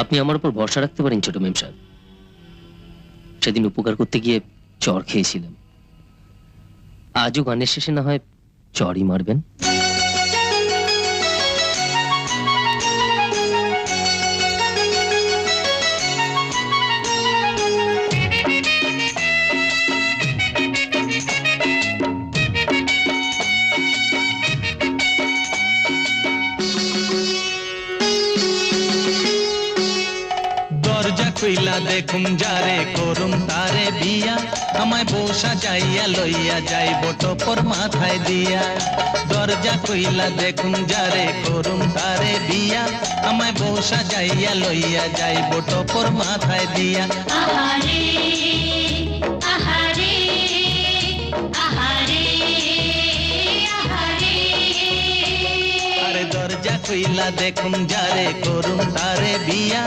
আপনি আমার উপর ভরসা রাখতে পারেন ছোট মেম সাহেব। সেদিন উপকার করতে গিয়ে চড় খেয়েছিলাম, আজও গানের শেষে না হয় চড়ই মারবেন। দরজা খুইলা দেখুন যারে করুন তারে বিয়া, আমায় বউ সাজাইয়া লইয়া যাইব টপর মাথায় দিয়া। দরজা খুইলা দেখুন যারে করুন তারে বিয়া, আমায় বউ সাজাইয়া লইয়া যাইব টপর মাথায় দিয়া। আহারে আহারে আহারে আহারে। আরে দরজা খুইলা দেখুন যারে করুন তারে বিয়া,